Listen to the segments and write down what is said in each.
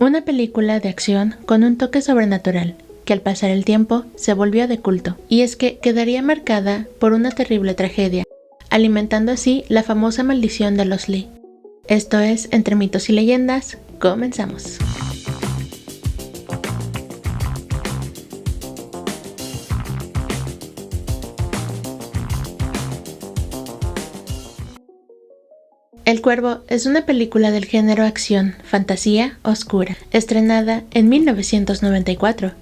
Una película de acción con un toque sobrenatural, que al pasar el tiempo se volvió de culto, y es que quedaría marcada por una terrible tragedia, alimentando así la famosa maldición de los Lee. Esto es Entre mitos y leyendas, comenzamos. El Cuervo es una película del género acción, fantasía, oscura, estrenada en 1994.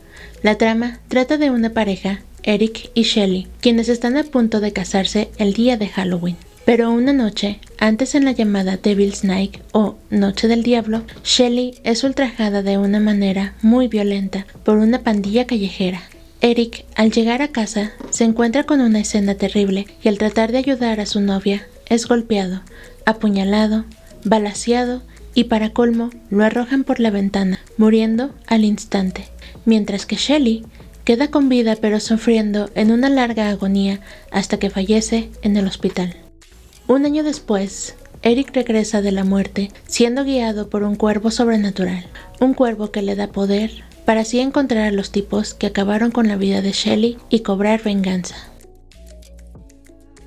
La trama trata de una pareja, Eric y Shelley, quienes están a punto de casarse el día de Halloween. Pero una noche, antes en la llamada Devil's Night o Noche del Diablo, Shelley es ultrajada de una manera muy violenta por una pandilla callejera. Eric, al llegar a casa, se encuentra con una escena terrible y al tratar de ayudar a su novia, es golpeado, apuñalado, balaceado y para colmo lo arrojan por la ventana, muriendo al instante, mientras que Shelley queda con vida pero sufriendo en una larga agonía hasta que fallece en el hospital. Un año después, Eric regresa de la muerte siendo guiado por un cuervo sobrenatural, un cuervo que le da poder para así encontrar a los tipos que acabaron con la vida de Shelley y cobrar venganza.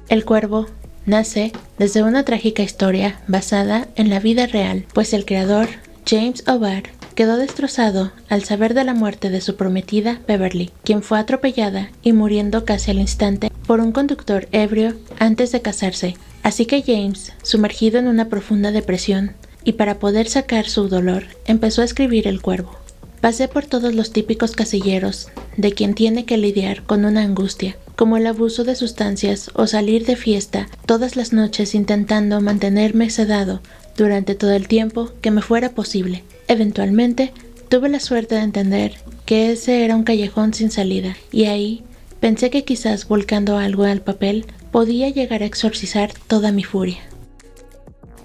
El Cuervo nace desde una trágica historia basada en la vida real, pues el creador, James O'Barr, quedó destrozado al saber de la muerte de su prometida Beverly, quien fue atropellada y muriendo casi al instante por un conductor ebrio antes de casarse. Así que James, sumergido en una profunda depresión, y para poder sacar su dolor, empezó a escribir El Cuervo. Pasé por todos los típicos casilleros de quien tiene que lidiar con una angustia, como el abuso de sustancias o salir de fiesta todas las noches intentando mantenerme sedado durante todo el tiempo que me fuera posible. Eventualmente, tuve la suerte de entender que ese era un callejón sin salida, y ahí pensé que quizás volcando algo al papel podía llegar a exorcizar toda mi furia.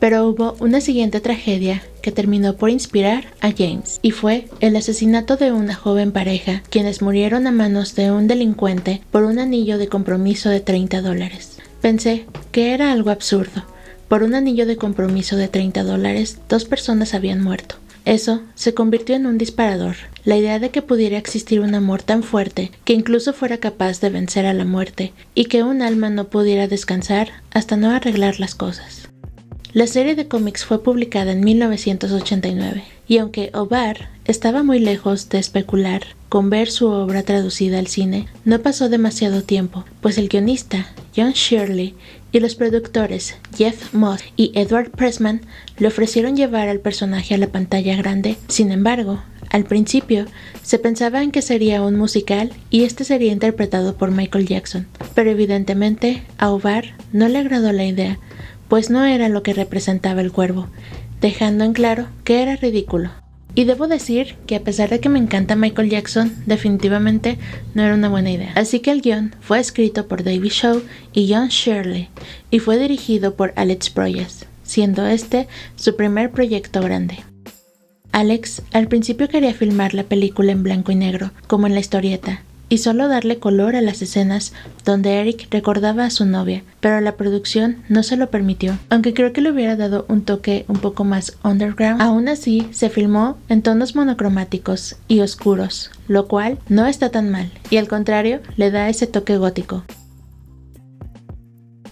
Pero hubo una siguiente tragedia que terminó por inspirar a James, y fue el asesinato de una joven pareja, quienes murieron a manos de un delincuente por un anillo de compromiso de $30. Pensé que era algo absurdo. Por un anillo de compromiso de $30, 2 personas habían muerto. Eso se convirtió en un disparador. La idea de que pudiera existir un amor tan fuerte que incluso fuera capaz de vencer a la muerte, y que un alma no pudiera descansar hasta no arreglar las cosas. La serie de cómics fue publicada en 1989, y aunque O'Barr estaba muy lejos de especular con ver su obra traducida al cine, no pasó demasiado tiempo, pues el guionista, John Shirley, y los productores, Jeff Moss y Edward Pressman, le ofrecieron llevar al personaje a la pantalla grande. Sin embargo, al principio, se pensaba en que sería un musical y este sería interpretado por Michael Jackson, pero evidentemente a O'Barr no le agradó la idea, pues no era lo que representaba el cuervo, dejando en claro que era ridículo. Y debo decir que a pesar de que me encanta Michael Jackson, definitivamente no era una buena idea. Así que el guión fue escrito por David Shaw y John Shirley, y fue dirigido por Alex Proyas, siendo este su primer proyecto grande. Alex al principio quería filmar la película en blanco y negro, como en la historieta, y solo darle color a las escenas donde Eric recordaba a su novia, pero la producción no se lo permitió, aunque creo que le hubiera dado un toque un poco más underground. Aún así, se filmó en tonos monocromáticos y oscuros, lo cual no está tan mal, y al contrario, le da ese toque gótico.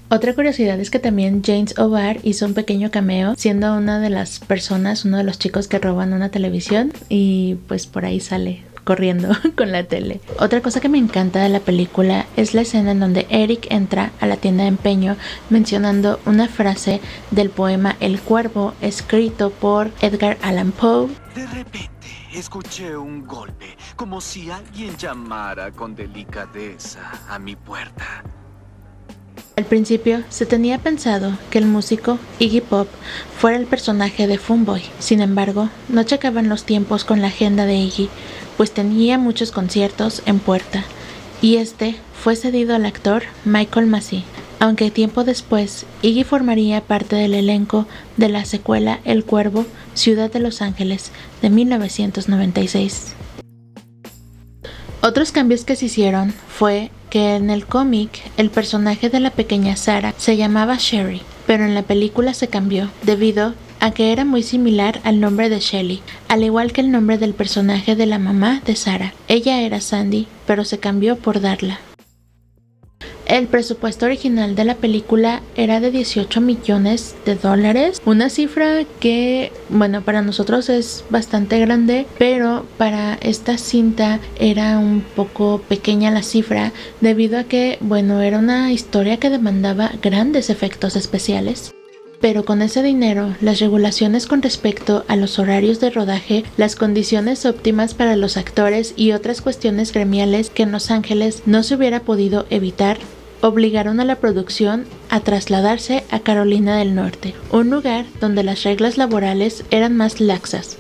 Otra curiosidad es que también James O'Barr hizo un pequeño cameo, siendo una de las personas, uno de los chicos que roban una televisión, y pues por ahí sale corriendo con la tele. Otra cosa que me encanta de la película es la escena en donde Eric entra a la tienda de empeño mencionando una frase del poema El Cuervo, escrito por Edgar Allan Poe. De repente escuché un golpe, como si alguien llamara con delicadeza a mi puerta. Al principio se tenía pensado que el músico Iggy Pop fuera el personaje de Funboy. Sin embargo, no checaban los tiempos con la agenda de Iggy, pues tenía muchos conciertos en puerta, y este fue cedido al actor Michael Massee, aunque tiempo después Iggy formaría parte del elenco de la secuela El Cuervo, Ciudad de Los Ángeles, de 1996. Otros cambios que se hicieron fue que en el cómic el personaje de la pequeña Sarah se llamaba Sherry, pero en la película se cambió debido a que era muy similar al nombre de Shelley, al igual que el nombre del personaje de la mamá de Sarah. Ella era Sandy, pero se cambió por Darla. El presupuesto original de la película era de $18 millones, una cifra que, bueno, para nosotros es bastante grande, pero para esta cinta era un poco pequeña la cifra, debido a que, bueno, era una historia que demandaba grandes efectos especiales. Pero con ese dinero, las regulaciones con respecto a los horarios de rodaje, las condiciones óptimas para los actores y otras cuestiones gremiales que en Los Ángeles no se hubiera podido evitar, obligaron a la producción a trasladarse a Carolina del Norte, un lugar donde las reglas laborales eran más laxas.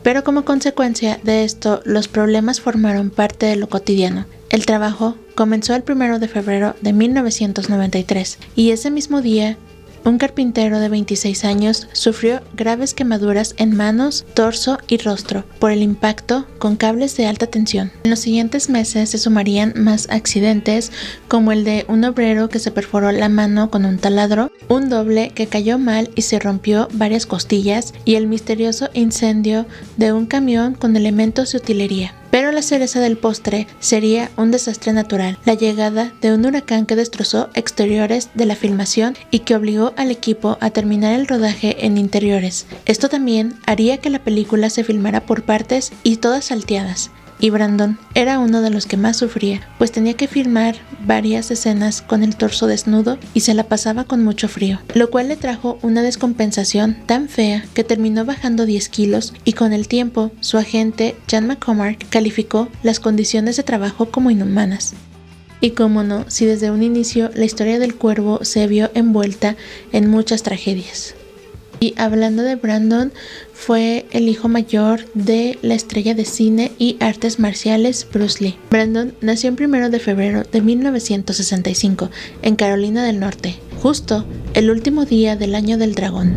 Pero como consecuencia de esto, los problemas formaron parte de lo cotidiano. El trabajo comenzó el 1 de febrero de 1993 y ese mismo día, un carpintero de 26 años sufrió graves quemaduras en manos, torso y rostro por el impacto con cables de alta tensión. En los siguientes meses se sumarían más accidentes, como el de un obrero que se perforó la mano con un taladro, un doble que cayó mal y se rompió varias costillas, y el misterioso incendio de un camión con elementos de utilería. Pero la cereza del postre sería un desastre natural, la llegada de un huracán que destrozó exteriores de la filmación y que obligó al equipo a terminar el rodaje en interiores. Esto también haría que la película se filmara por partes y todas salteadas. Y Brandon era uno de los que más sufría, pues tenía que filmar varias escenas con el torso desnudo y se la pasaba con mucho frío, lo cual le trajo una descompensación tan fea que terminó bajando 10 kilos y con el tiempo su agente Jan McCormack calificó las condiciones de trabajo como inhumanas. Y cómo no, si desde un inicio la historia del cuervo se vio envuelta en muchas tragedias. Y hablando de Brandon, fue el hijo mayor de la estrella de cine y artes marciales Bruce Lee. Brandon nació el 1 de febrero de 1965 en Carolina del Norte, justo el último día del año del dragón.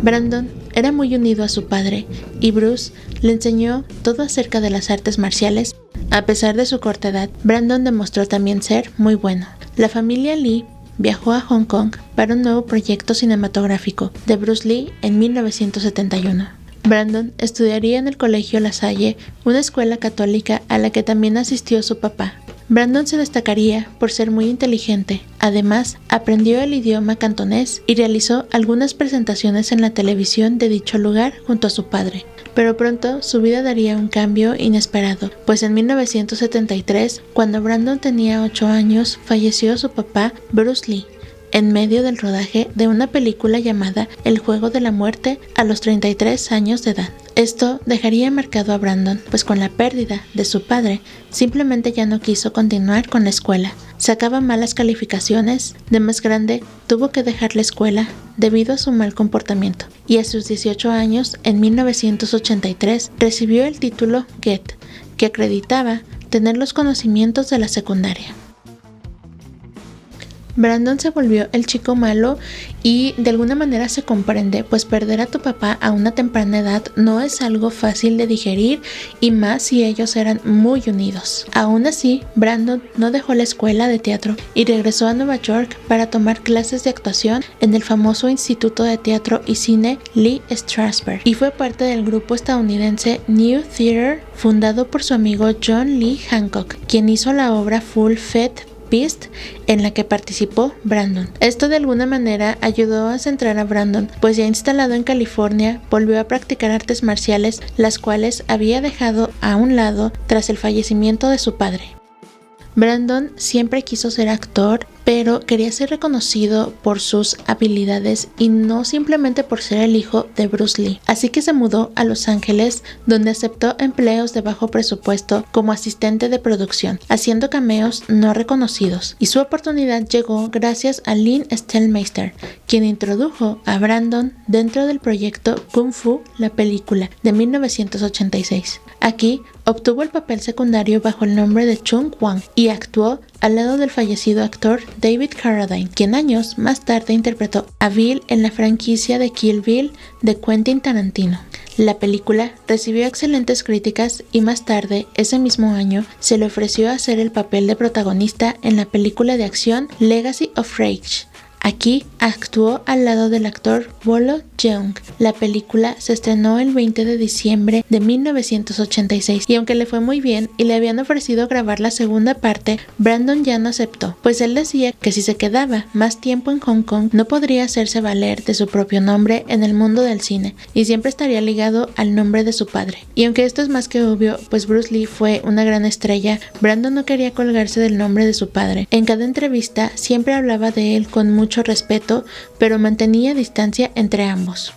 Brandon era muy unido a su padre y Bruce le enseñó todo acerca de las artes marciales. A pesar de su corta edad, Brandon demostró también ser muy bueno. La familia Lee viajó a Hong Kong para un nuevo proyecto cinematográfico de Bruce Lee en 1971. Brandon estudiaría en el Colegio La Salle, una escuela católica a la que también asistió su papá. Brandon se destacaría por ser muy inteligente. Además, aprendió el idioma cantonés y realizó algunas presentaciones en la televisión de dicho lugar junto a su padre. Pero pronto su vida daría un cambio inesperado, pues en 1973, cuando Brandon tenía 8 años, falleció su papá, Bruce Lee, en medio del rodaje de una película llamada El Juego de la Muerte a los 33 años de edad. Esto dejaría marcado a Brandon, pues con la pérdida de su padre, simplemente ya no quiso continuar con la escuela. Sacaba malas calificaciones, de más grande tuvo que dejar la escuela debido a su mal comportamiento, y a sus 18 años, en 1983, recibió el título Get, que acreditaba tener los conocimientos de la secundaria. Brandon se volvió el chico malo y de alguna manera se comprende, pues perder a tu papá a una temprana edad no es algo fácil de digerir, y más si ellos eran muy unidos. Aún así, Brandon no dejó la escuela de teatro y regresó a Nueva York para tomar clases de actuación en el famoso Instituto de Teatro y Cine Lee Strasberg, y fue parte del grupo estadounidense New Theater, fundado por su amigo John Lee Hancock, quien hizo la obra Full Fed Beast, en la que participó Brandon. Esto de alguna manera ayudó a centrar a Brandon, pues ya instalado en California, volvió a practicar artes marciales, las cuales había dejado a un lado tras el fallecimiento de su padre. Brandon siempre quiso ser actor, pero quería ser reconocido por sus habilidades y no simplemente por ser el hijo de Bruce Lee. Así que se mudó a Los Ángeles, donde aceptó empleos de bajo presupuesto como asistente de producción, haciendo cameos no reconocidos. Y su oportunidad llegó gracias a Lynn Stellmeister, quien introdujo a Brandon dentro del proyecto Kung Fu, la película, de 1986. Aquí obtuvo el papel secundario bajo el nombre de Chung Kwang y actuó al lado del fallecido actor David Carradine, quien años más tarde interpretó a Bill en la franquicia de Kill Bill de Quentin Tarantino. La película recibió excelentes críticas y más tarde, ese mismo año, se le ofreció hacer el papel de protagonista en la película de acción Legacy of Rage. Aquí actuó al lado del actor Bolo Yeung. La película se estrenó el 20 de diciembre de 1986 y aunque le fue muy bien y le habían ofrecido grabar la segunda parte, Brandon ya no aceptó, pues él decía que si se quedaba más tiempo en Hong Kong no podría hacerse valer de su propio nombre en el mundo del cine y siempre estaría ligado al nombre de su padre. Y aunque esto es más que obvio, pues Bruce Lee fue una gran estrella, Brandon no quería colgarse del nombre de su padre. En cada entrevista siempre hablaba de él con mucho respeto, pero mantenía distancia entre ambos.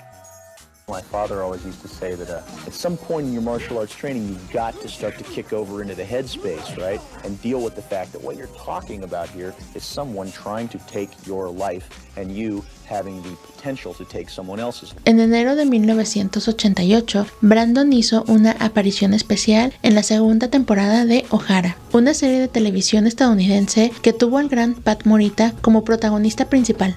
My father always used to say that at some point in your martial arts training, you've got to start to kick over into the headspace, right? And deal with the fact that what you're talking about here is someone trying to take your life and you having the potential to take someone else's. En enero de 1988, Brandon hizo una aparición especial en la segunda temporada de O'Hara, una serie de televisión estadounidense que tuvo al gran Pat Morita como protagonista principal.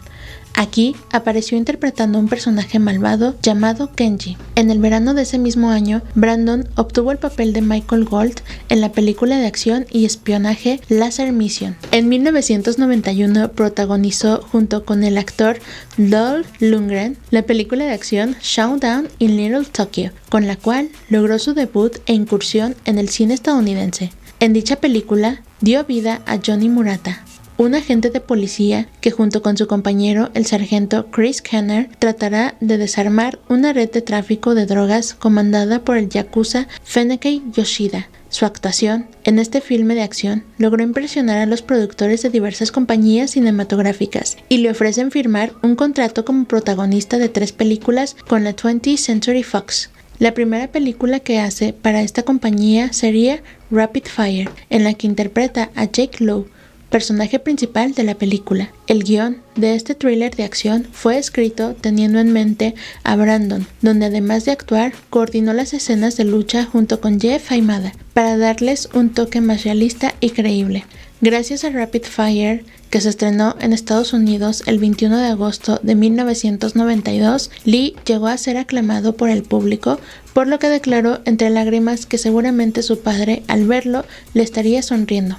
Aquí apareció interpretando un personaje malvado llamado Kenji. En el verano de ese mismo año, Brandon obtuvo el papel de Michael Gold en la película de acción y espionaje Laser Mission. En 1991 protagonizó junto con el actor Dolph Lundgren la película de acción Showdown in Little Tokyo, con la cual logró su debut e incursión en el cine estadounidense. En dicha película dio vida a Johnny Murata, un agente de policía que junto con su compañero el sargento Chris Kenner tratará de desarmar una red de tráfico de drogas comandada por el yakuza Feneki Yoshida. Su actuación en este filme de acción logró impresionar a los productores de diversas compañías cinematográficas y le ofrecen firmar un contrato como protagonista de 3 películas con la 20th Century Fox. La primera película que hace para esta compañía sería Rapid Fire, en la que interpreta a Jake Lowe, personaje principal de la película. El guión de este thriller de acción fue escrito teniendo en mente a Brandon, donde además de actuar, coordinó las escenas de lucha junto con Jeff Imada para darles un toque más realista y creíble. Gracias a Rapid Fire, que se estrenó en Estados Unidos el 21 de agosto de 1992, Lee llegó a ser aclamado por el público, por lo que declaró entre lágrimas que seguramente su padre, al verlo, le estaría sonriendo.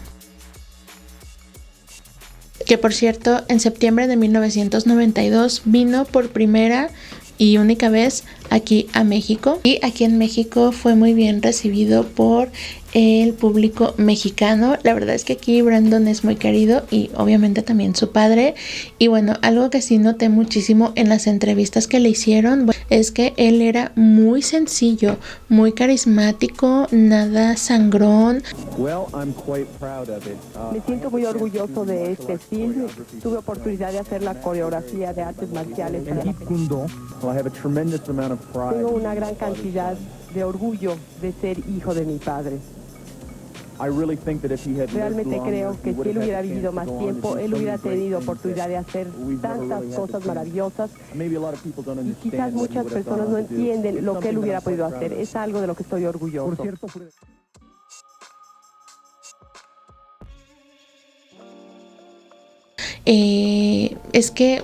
Que por cierto, en septiembre de 1992 vino por primera y única vez aquí a México, y aquí en México fue muy bien recibido por el público mexicano. La verdad es que aquí Brandon es muy querido y obviamente también su padre. Y bueno, algo que sí noté muchísimo en las entrevistas que le hicieron es que él era muy sencillo, muy carismático, nada sangrón. Me siento muy orgulloso de este film. Tuve oportunidad de hacer la coreografía de artes marciales. Tengo una gran cantidad de orgullo de ser hijo de mi padre. Realmente creo que si él hubiera vivido más tiempo, él hubiera tenido oportunidad de hacer tantas cosas maravillosas y quizás muchas personas no entienden lo que él hubiera podido hacer. Es algo de lo que estoy orgulloso. Es que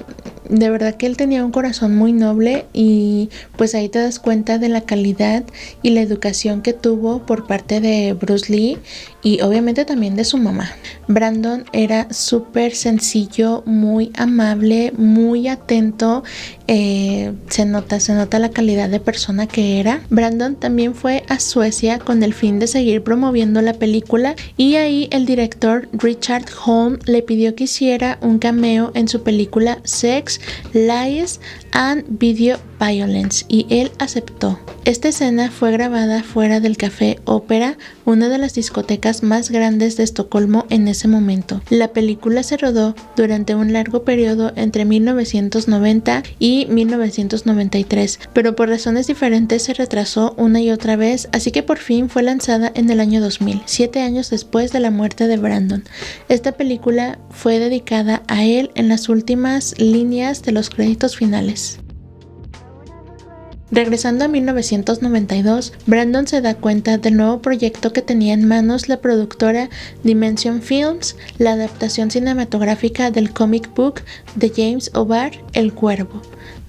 de verdad que él tenía un corazón muy noble y pues ahí te das cuenta de la calidad y la educación que tuvo por parte de Bruce Lee y obviamente también de su mamá. Brandon era súper sencillo, muy amable, muy atento, se nota la calidad de persona que era. Brandon también fue a Suecia con el fin de seguir promoviendo la película y ahí el director Richard Holm le pidió que hiciera un cameo en su película Sex, Lies and Video Violence y él aceptó. Esta escena fue grabada fuera del Café Ópera, una de las discotecas más grandes de Estocolmo en ese momento. La película se rodó durante un largo periodo entre 1990 y 1993, pero por razones diferentes se retrasó una y otra vez, así que por fin fue lanzada en el año 2000, 7 años después de la muerte de Brandon. Esta película fue dedicada a él en las últimas líneas de los créditos finales. Regresando a 1992, Brandon se da cuenta del nuevo proyecto que tenía en manos la productora Dimension Films, la adaptación cinematográfica del comic book de James O'Barr, El Cuervo.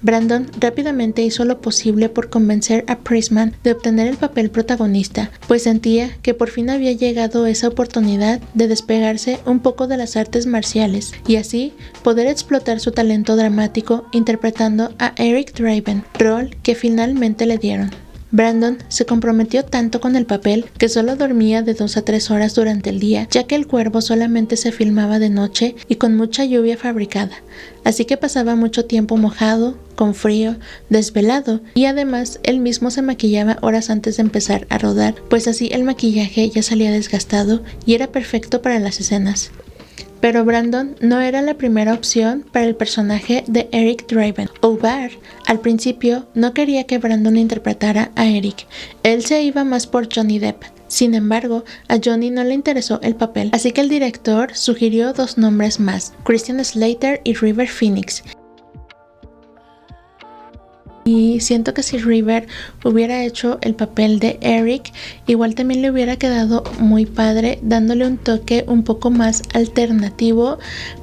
Brandon rápidamente hizo lo posible por convencer a Pressman de obtener el papel protagonista, pues sentía que por fin había llegado esa oportunidad de despegarse un poco de las artes marciales y así poder explotar su talento dramático interpretando a Eric Draven, rol que finalmente le dieron. Brandon se comprometió tanto con el papel que solo dormía de 2 a 3 horas durante el día, ya que El Cuervo solamente se filmaba de noche y con mucha lluvia fabricada, así que pasaba mucho tiempo mojado, con frío, desvelado, y además él mismo se maquillaba horas antes de empezar a rodar, pues así el maquillaje ya salía desgastado y era perfecto para las escenas. Pero Brandon no era la primera opción para el personaje de Eric Draven. O'Barr al principio no quería que Brandon interpretara a Eric, él se iba más por Johnny Depp. Sin embargo, a Johnny no le interesó el papel, así que el director sugirió 2 nombres más, Christian Slater y River Phoenix. Y siento que si River hubiera hecho el papel de Eric, igual también le hubiera quedado muy padre, dándole un toque un poco más alternativo,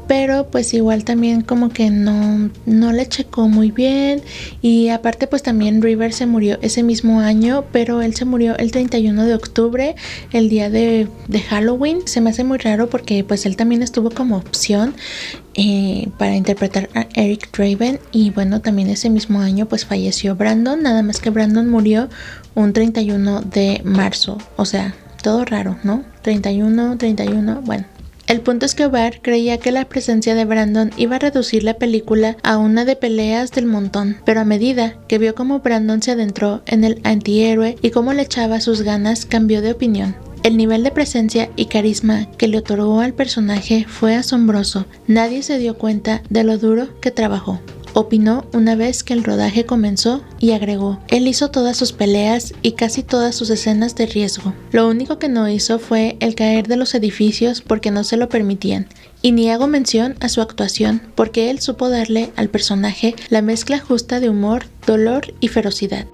pero pues igual también como que no le checó muy bien. Y aparte pues también River se murió ese mismo año, pero él se murió el 31 de octubre, el día de Halloween. Se me hace muy raro porque pues él también estuvo como opción para interpretar a Eric Draven, y bueno, también ese mismo año pues falleció Brandon, nada más que Brandon murió un 31 de marzo, o sea, todo raro, ¿no? 31, bueno. El punto es que O'Barr creía que la presencia de Brandon iba a reducir la película a una de peleas del montón, pero a medida que vio cómo Brandon se adentró en el antihéroe y cómo le echaba sus ganas, cambió de opinión. El nivel de presencia y carisma que le otorgó al personaje fue asombroso. Nadie se dio cuenta de lo duro que trabajó. Opinó una vez que el rodaje comenzó y agregó: él hizo todas sus peleas y casi todas sus escenas de riesgo. Lo único que no hizo fue el caer de los edificios porque no se lo permitían. Y ni hago mención a su actuación porque él supo darle al personaje la mezcla justa de humor, dolor y ferocidad.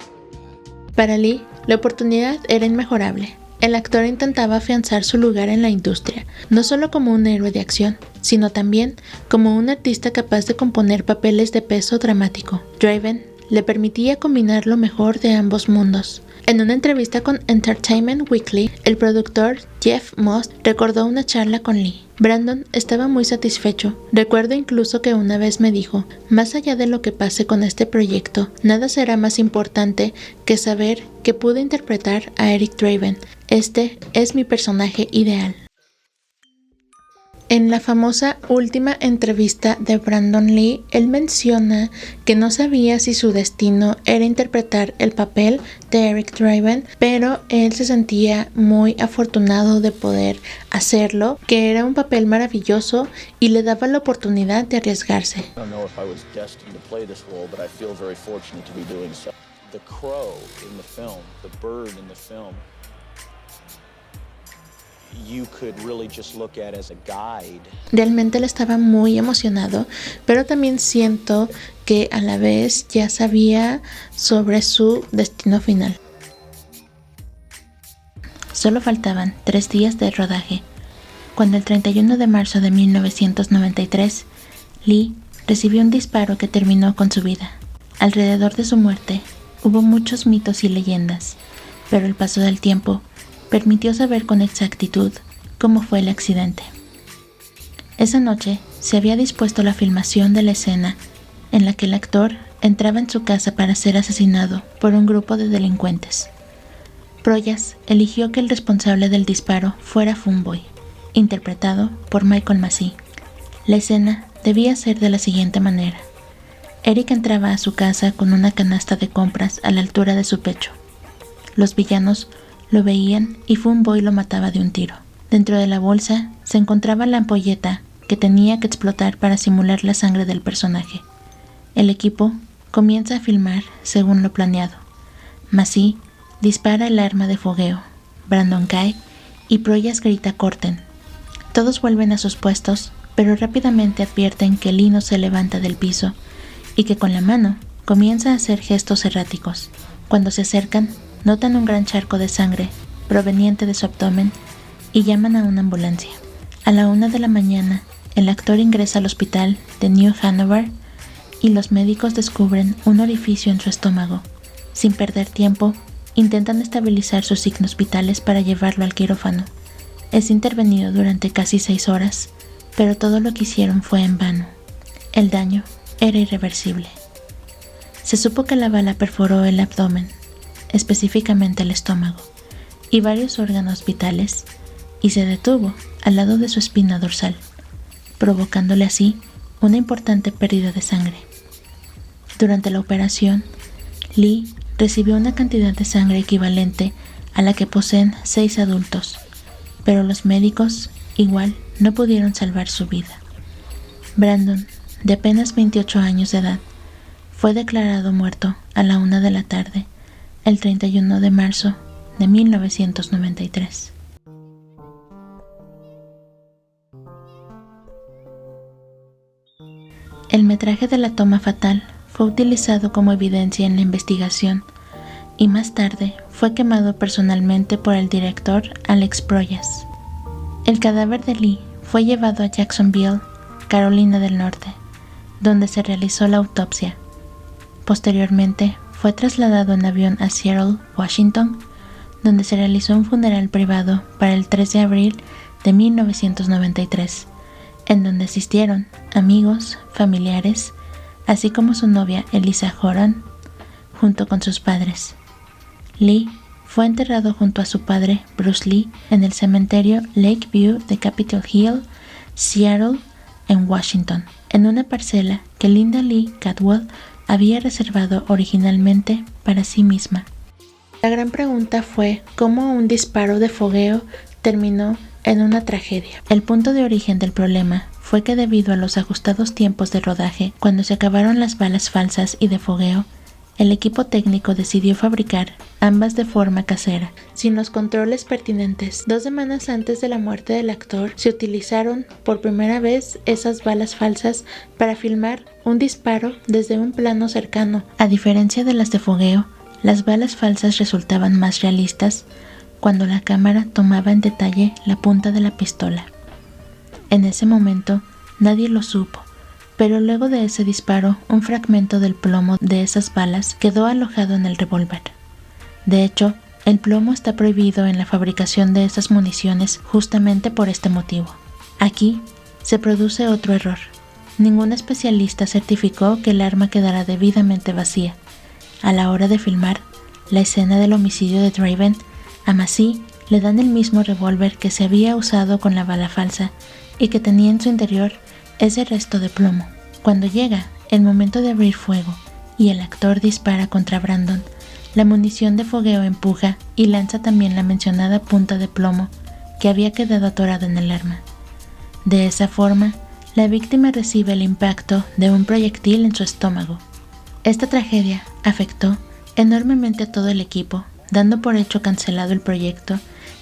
Para Lee, la oportunidad era inmejorable. El actor intentaba afianzar su lugar en la industria, no solo como un héroe de acción, sino también como un artista capaz de componer papeles de peso dramático. Draven le permitía combinar lo mejor de ambos mundos. En una entrevista con Entertainment Weekly, el productor Jeff Moss recordó una charla con Lee. Brandon estaba muy satisfecho. Recuerdo incluso que una vez me dijo: más allá de lo que pase con este proyecto, nada será más importante que saber que pude interpretar a Eric Draven. Este es mi personaje ideal. En la famosa última entrevista de Brandon Lee, él menciona que no sabía si su destino era interpretar el papel de Eric Draven, pero él se sentía muy afortunado de poder hacerlo, que era un papel maravilloso y le daba la oportunidad de arriesgarse. Realmente él estaba muy emocionado, pero también siento que a la vez ya sabía sobre su destino final. Solo faltaban 3 días de rodaje, cuando el 31 de marzo de 1993, Lee recibió un disparo que terminó con su vida. Alrededor de su muerte hubo muchos mitos y leyendas, pero el paso del tiempo permitió saber con exactitud cómo fue el accidente. Esa noche se había dispuesto la filmación de la escena en la que el actor entraba en su casa para ser asesinado por un grupo de delincuentes. Proyas eligió que el responsable del disparo fuera Funboy, interpretado por Michael Massee. La escena debía ser de la siguiente manera. Eric entraba a su casa con una canasta de compras a la altura de su pecho. Los villanos lo veían y Funboy lo mataba de un tiro. Dentro de la bolsa se encontraba la ampolleta que tenía que explotar para simular la sangre del personaje. El equipo comienza a filmar según lo planeado. Massee dispara el arma de fogueo. Brandon cae y Proyas grita: "corten". Todos vuelven a sus puestos, pero rápidamente advierten que Lee no se levanta del piso y que con la mano comienza a hacer gestos erráticos. Cuando se acercan, notan un gran charco de sangre proveniente de su abdomen y llaman a una ambulancia. A la 1 de la mañana, el actor ingresa al hospital de New Hanover y los médicos descubren un orificio en su estómago. Sin perder tiempo, intentan estabilizar sus signos vitales para llevarlo al quirófano. Es intervenido durante casi 6 horas, pero todo lo que hicieron fue en vano. El daño era irreversible. Se supo que la bala perforó el abdomen, específicamente el estómago, y varios órganos vitales, y se detuvo al lado de su espina dorsal, provocándole así una importante pérdida de sangre. Durante la operación, Lee recibió una cantidad de sangre equivalente a la que poseen 6 adultos, pero los médicos igual no pudieron salvar su vida. Brandon, de apenas 28 años de edad, fue declarado muerto a la 1 de la tarde, el 31 de marzo de 1993. El metraje de la toma fatal fue utilizado como evidencia en la investigación y más tarde fue quemado personalmente por el director Alex Proyas. El cadáver de Lee fue llevado a Jacksonville, Carolina del Norte, donde se realizó la autopsia. Posteriormente fue trasladado en avión a Seattle, Washington, donde se realizó un funeral privado para el 3 de abril de 1993, en donde asistieron amigos, familiares, así como su novia Eliza Horan, junto con sus padres. Lee fue enterrado junto a su padre Bruce Lee en el cementerio Lakeview de Capitol Hill, Seattle, en Washington, en una parcela que Linda Lee Cadwell había reservado originalmente para sí misma. La gran pregunta fue cómo un disparo de fogueo terminó en una tragedia. El punto de origen del problema fue que debido a los ajustados tiempos de rodaje, cuando se acabaron las balas falsas y de fogueo, el equipo técnico decidió fabricar ambas de forma casera, sin los controles pertinentes. 2 semanas antes de la muerte del actor, se utilizaron por primera vez esas balas falsas para filmar un disparo desde un plano cercano. A diferencia de las de fogueo, las balas falsas resultaban más realistas cuando la cámara tomaba en detalle la punta de la pistola. En ese momento, nadie lo supo, pero luego de ese disparo, un fragmento del plomo de esas balas quedó alojado en el revólver. De hecho, el plomo está prohibido en la fabricación de esas municiones justamente por este motivo. Aquí se produce otro error. Ningún especialista certificó que el arma quedara debidamente vacía. A la hora de filmar la escena del homicidio de Draven, a Massey le dan el mismo revólver que se había usado con la bala falsa y que tenía en su interior ese resto de plomo. Cuando llega el momento de abrir fuego y el actor dispara contra Brandon, la munición de fogueo empuja y lanza también la mencionada punta de plomo que había quedado atorada en el arma. De esa forma, la víctima recibe el impacto de un proyectil en su estómago. Esta tragedia afectó enormemente a todo el equipo, dando por hecho cancelado el proyecto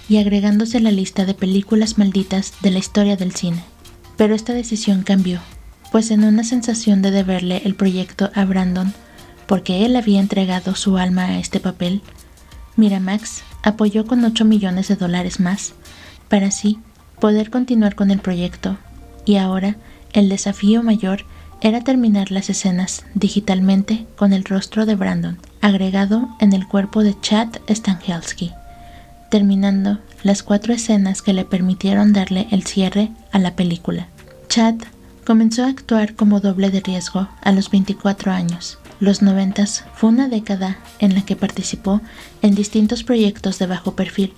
y agregándose a la lista de películas malditas de la historia del cine. Pero esta decisión cambió, pues en una sensación de deberle el proyecto a Brandon, porque él había entregado su alma a este papel, Miramax apoyó con $8 millones más, para así poder continuar con el proyecto, y ahora el desafío mayor era terminar las escenas digitalmente con el rostro de Brandon, agregado en el cuerpo de Chad Stahelski, terminando las 4 escenas que le permitieron darle el cierre a la película. Chad comenzó a actuar como doble de riesgo a los 24 años. Los 90s fue una década en la que participó en distintos proyectos de bajo perfil,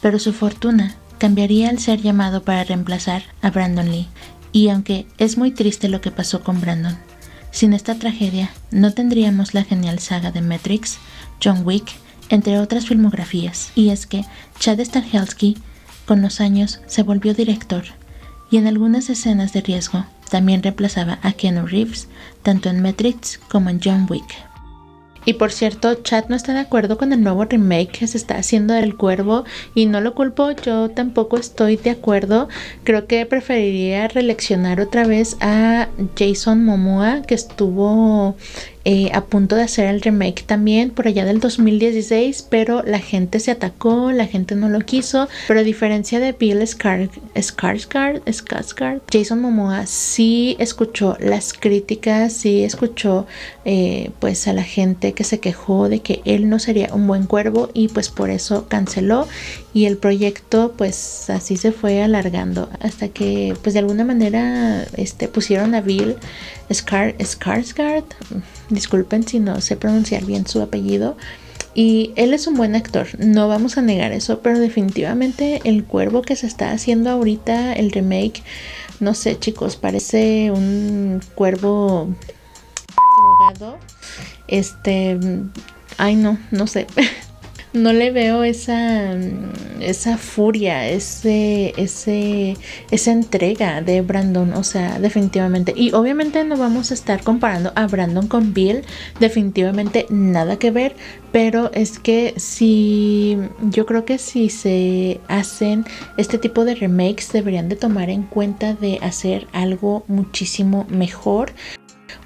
pero su fortuna cambiaría al ser llamado para reemplazar a Brandon Lee. Y aunque es muy triste lo que pasó con Brandon, sin esta tragedia no tendríamos la genial saga de Matrix, John Wick, entre otras filmografías. Y es que Chad Stahelski con los años se volvió director y en algunas escenas de riesgo también reemplazaba a Keanu Reeves tanto en Matrix como en John Wick. Y por cierto, Chad no está de acuerdo con el nuevo remake que se está haciendo del Cuervo y no lo culpo, yo tampoco estoy de acuerdo. Creo que preferiría reeleccionar otra vez a Jason Momoa, que estuvo a punto de hacer el remake también por allá del 2016, pero la gente se atacó, la gente no lo quiso. Pero a diferencia de Bill Skarsgård, Jason Momoa sí escuchó las críticas, sí escuchó pues a la gente que se quejó de que él no sería un buen cuervo, y pues por eso canceló, y el proyecto pues así se fue alargando hasta que pues de alguna manera pusieron a Bill Skarsgård, disculpen si no sé pronunciar bien su apellido, y él es un buen actor, no vamos a negar eso, pero definitivamente el cuervo que se está haciendo ahorita, el remake, no sé chicos, parece un cuervo drogado. Ay no sé. No le veo esa furia, esa entrega de Brandon, o sea, definitivamente. Y obviamente no vamos a estar comparando a Brandon con Bill, definitivamente nada que ver, pero es que yo creo que si se hacen este tipo de remakes deberían de tomar en cuenta de hacer algo muchísimo mejor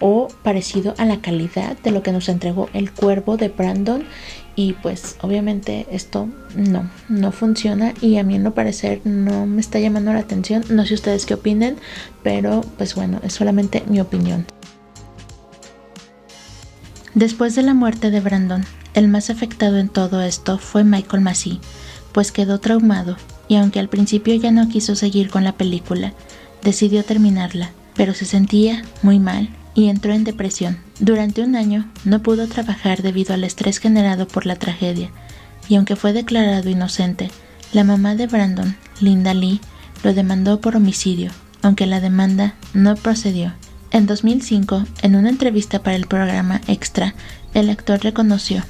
o parecido a la calidad de lo que nos entregó el cuervo de Brandon. Y pues obviamente esto no funciona, y a mí en lo parecer no me está llamando la atención. No sé ustedes qué opinen, pero pues bueno, es solamente mi opinión. Después de la muerte de Brandon, el más afectado en todo esto fue Michael Massee, pues quedó traumado, y aunque al principio ya no quiso seguir con la película, decidió terminarla, pero se sentía muy mal y entró en depresión. Durante un año no pudo trabajar debido al estrés generado por la tragedia, y aunque fue declarado inocente, la mamá de Brandon, Linda Lee, lo demandó por homicidio, aunque la demanda no procedió. En 2005, en una entrevista para el programa Extra, el actor reconoció: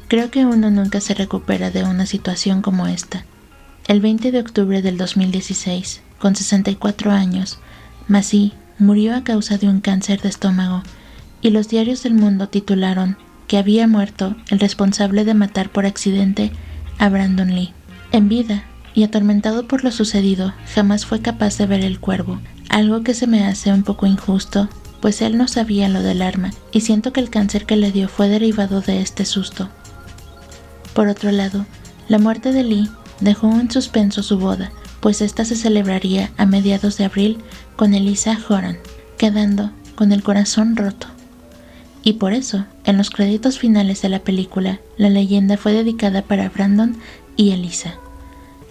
"Creo que uno nunca se recupera de una situación como esta". El 20 de octubre del 2016, con 64 años, Massee murió a causa de un cáncer de estómago, y los diarios del mundo titularon que había muerto el responsable de matar por accidente a Brandon Lee. En vida, y atormentado por lo sucedido, jamás fue capaz de ver el cuervo, algo que se me hace un poco injusto, pues él no sabía lo del arma, y siento que el cáncer que le dio fue derivado de este susto. Por otro lado, la muerte de Lee dejó en suspenso su boda, pues esta se celebraría a mediados de abril con Eliza Horan, quedando con el corazón roto. Y por eso, en los créditos finales de la película, la leyenda fue dedicada para Brandon y Eliza.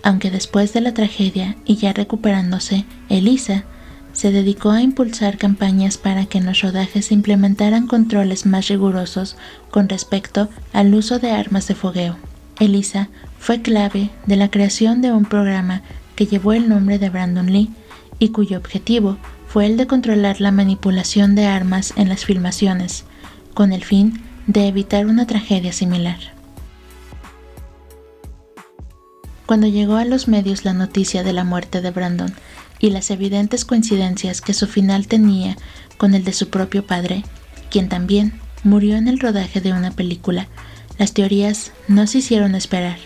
Aunque después de la tragedia y ya recuperándose, Eliza se dedicó a impulsar campañas para que en los rodajes se implementaran controles más rigurosos con respecto al uso de armas de fogueo. Eliza fue clave de la creación de un programa que llevó el nombre de Brandon Lee y cuyo objetivo fue el de controlar la manipulación de armas en las filmaciones, con el fin de evitar una tragedia similar. Cuando llegó a los medios la noticia de la muerte de Brandon y las evidentes coincidencias que su final tenía con el de su propio padre, quien también murió en el rodaje de una película, las teorías no se hicieron esperar.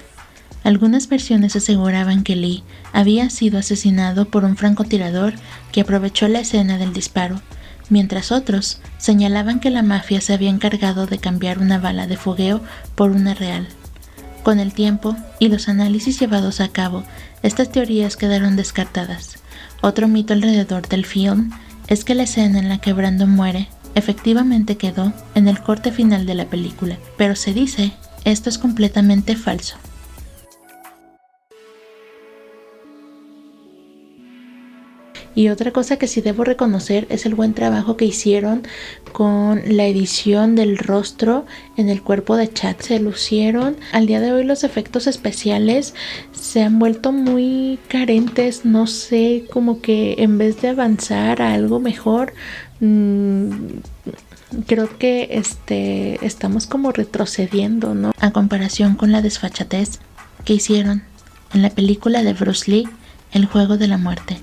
Algunas versiones aseguraban que Lee había sido asesinado por un francotirador que aprovechó la escena del disparo, mientras otros señalaban que la mafia se había encargado de cambiar una bala de fogueo por una real. Con el tiempo y los análisis llevados a cabo, estas teorías quedaron descartadas. Otro mito alrededor del film es que la escena en la que Brandon muere efectivamente quedó en el corte final de la película, pero se dice esto es completamente falso. Y otra cosa que sí debo reconocer es el buen trabajo que hicieron con la edición del rostro en el cuerpo de Chad. Se lucieron. Al día de hoy los efectos especiales se han vuelto muy carentes. No sé, como que en vez de avanzar a algo mejor, creo que estamos como retrocediendo, ¿no? A comparación con la desfachatez que hicieron en la película de Bruce Lee, El juego de la muerte,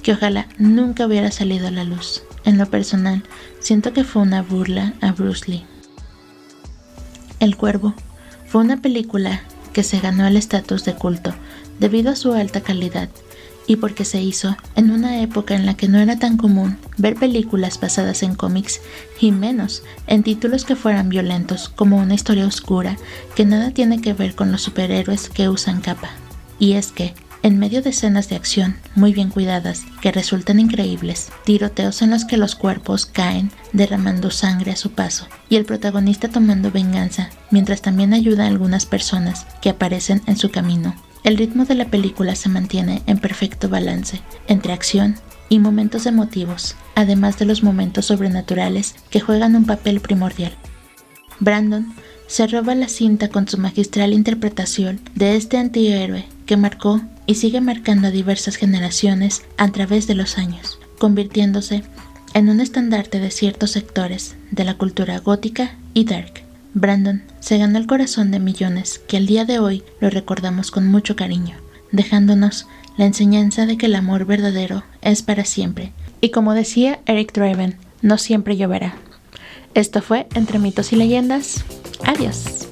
que ojalá nunca hubiera salido a la luz. En lo personal, siento que fue una burla a Bruce Lee. El Cuervo fue una película que se ganó el estatus de culto debido a su alta calidad y porque se hizo en una época en la que no era tan común ver películas basadas en cómics y menos en títulos que fueran violentos como una historia oscura que nada tiene que ver con los superhéroes que usan capa. Y es que, en medio de escenas de acción muy bien cuidadas que resultan increíbles, tiroteos en los que los cuerpos caen derramando sangre a su paso y el protagonista tomando venganza mientras también ayuda a algunas personas que aparecen en su camino, el ritmo de la película se mantiene en perfecto balance entre acción y momentos emotivos, además de los momentos sobrenaturales que juegan un papel primordial. Brandon se roba la cinta con su magistral interpretación de este antihéroe que marcó y sigue marcando a diversas generaciones a través de los años, convirtiéndose en un estandarte de ciertos sectores de la cultura gótica y dark. Brandon se ganó el corazón de millones que al día de hoy lo recordamos con mucho cariño, dejándonos la enseñanza de que el amor verdadero es para siempre. Y como decía Eric Draven, no siempre lloverá. Esto fue Entre Mitos y Leyendas. Adiós.